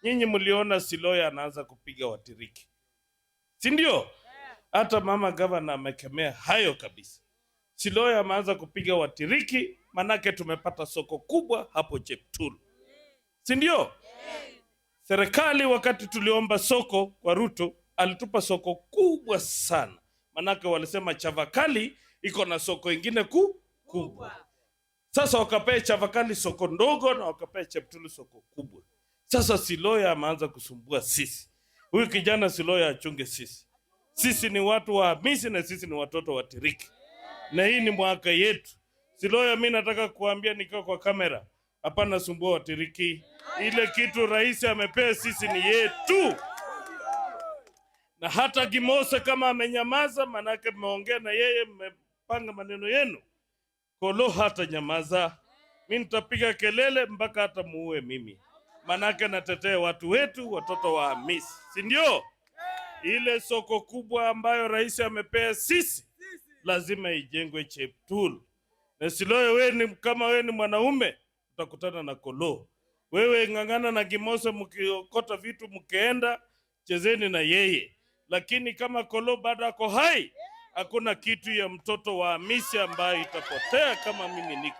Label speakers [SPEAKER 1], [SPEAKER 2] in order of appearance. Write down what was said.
[SPEAKER 1] Nyinyi mliona Siloya anaanza kupiga Watiriki, si ndio? Hata mama gavana amekemea hayo kabisa. Siloya ameanza kupiga Watiriki, manake tumepata soko kubwa hapo Cheptulu, si ndio? Serikali wakati tuliomba soko kwa Ruto alitupa soko kubwa sana, manake walisema Chavakali iko na soko ingine kubwa. Sasa wakapea Chavakali soko ndogo na wakapea Cheptulu soko kubwa. Sasa Siloya ameanza kusumbua sisi. Huyu kijana Siloya achunge sisi. Sisi ni watu wa Hamisi na sisi ni watoto wa Tiriki. Na hii ni mwaka yetu. Siloya, mimi nataka kuambia nikiwa kwa kamera, hapana sumbua Watiriki. Ile kitu rais amepea sisi ni yetu. Na hata Gimose kama amenyamaza, manake mmeongea na yeye, mmepanga maneno yenu, Kolo hata nyamaza. Mimi nitapiga kelele mpaka hata muue mimi, manake natetea watu wetu, watoto wa Hamisi, si ndio? Ile soko kubwa ambayo rais amepea sisi lazima ijengwe Cheptulu. Na Siloya, wewe ni mwanaume utakutana na Kolo. Wewe ng'ang'ana na Gimose, mkiokota vitu mkeenda chezeni na yeye. Lakini kama Kolo bado ako hai, hakuna kitu ya mtoto wa Hamisi ambayo itapotea kama mimi niko.